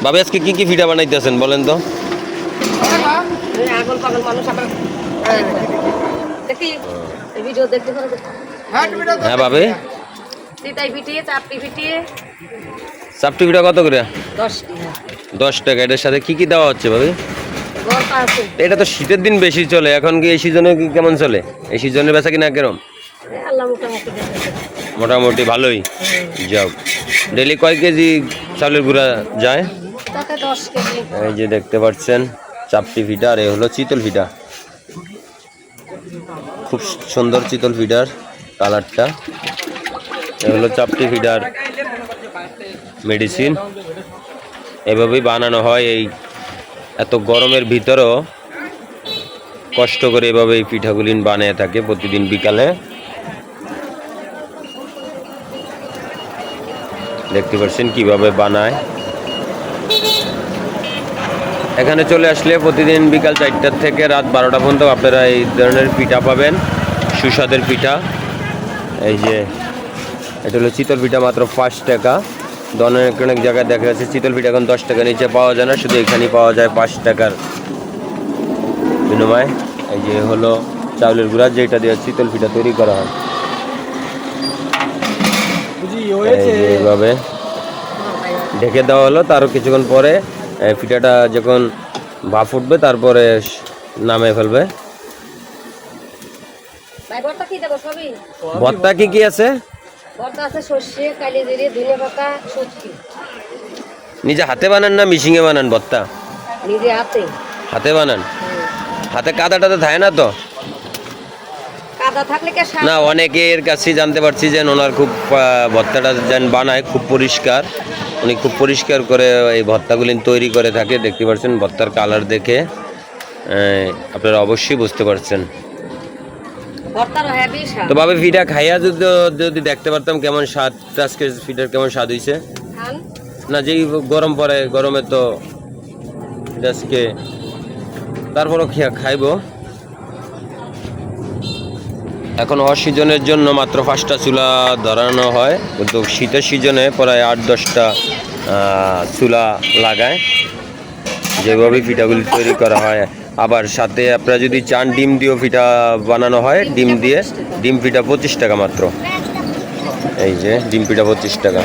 বাবা আজকে কি কি পিঠা বানাইতেছেন বলেন তো? আগল পাগল মানুষ আবার দেখি ভিডিও দেখতে পারো। হ্যাঁ বাবে সিতাই পিটিয়ে চাপটি পিটিয়ে। চাপটি পিঠা কত করে? 10 টাকা। 10 টাকা। এটার সাথে কি কি দেওয়া হচ্ছে ভাবি? গল্প আছে। এটা তো শীতের দিন বেশি চলে, এখন কি এই সিজনে কি কেমন চলে? এই সিজনে বেচা কিনা কেরম? আল্লাহ মোটামুটি দেখে। মোটামুটি ভালোই যাও। ডেলি কয় কেজি চালের গুঁড়া যায়? তাতে 10 কেজি। এই যে দেখতে পাচ্ছেন চাপটি পিঠা, আর এই হলো চিতল পিঠা। খুব সুন্দর চিতল পিঠার কালারটা। এই হলো চাপটি পিঠার মেডিসিন। এভাবেই বানানো হয়। এই এত গরমের ভিতরেও কষ্ট করে এভাবে এই পিঠাগুলি বানিয়ে থাকে প্রতিদিন বিকালে। দেখতে পাচ্ছেন কিভাবে বানায়। এখানে চলে আসলে প্রতিদিন বিকাল 4টা থেকে রাত 12টা পর্যন্ত আপনারা এই ধরনের পিঠা পাবেন, সুস্বাদের পিঠা। এই যে এটা হলো চিতল পিঠা, মাত্র 5 টাকা। অনেক অনেক জায়গায় দেখা যাচ্ছে চিতল পিঠা এখন 10 টাকা নিচে পাওয়া যায় না, শুধু এখানেই পাওয়া যায় 5 টাকার বিনিময়ে। এই যে হলো চাউলের গুঁড়া, যেটা দিয়ে চিতল পিঠা তৈরি করা হয়। এইভাবে ঢেকে দেওয়া হলো, তারও কিছুক্ষণ পরে পিঠাটা যখন ভাপ উঠবে তারপরে নামে ফেলবে। ভাই ভর্তা কি দেব সবই? ভর্তা কি কি আছে? ভর্তা আছে সরষে, কালি জিরে, ধনে পাতা, শুটকি। নিজে হাতে বানান না মিশিংয়ে বানান ভর্তা? নিজে হাতে। হাতে বানান? হাতে কাদা টাদা থাকে না তো? কাদা থাকলে কে সার? না, অনেকের কাছে জানতে পারছি যে ওনার খুব ভর্তাটা যেন বানায় খুব পরিষ্কার। উনি খুব পরিষ্কার করে এই ভর্তাগুলি তৈরি করে থাকে। দেখতে পাচ্ছেন ভর্তার কালার দেখে আপনারা অবশ্যই বুঝতে পারছেন। ভর্তার হেভি স্বাদ। তো ভাবে পিঠা খাইয়া যদি দেখতে পারতাম কেমন স্বাদ, আজকে পিঠার কেমন স্বাদ হয়েছে। খান। না, যেই গরম পড়ে, গরমে তো আজকে তারপরও খাইব। এখন অসিজনের জন্য মাত্র 5টা চুলা ধরানো হয়, কিন্তু শীতের সিজনে প্রায় 8-10টা চুলা লাগায়, যেভাবে পিঠাগুলি তৈরি করা হয়। আবার সাথে আপনারা যদি চান ডিম দিয়েও পিঠা বানানো হয়, ডিম দিয়ে ডিম পিঠা 25 টাকা মাত্র। এই যে ডিম পিঠা 25 টাকা।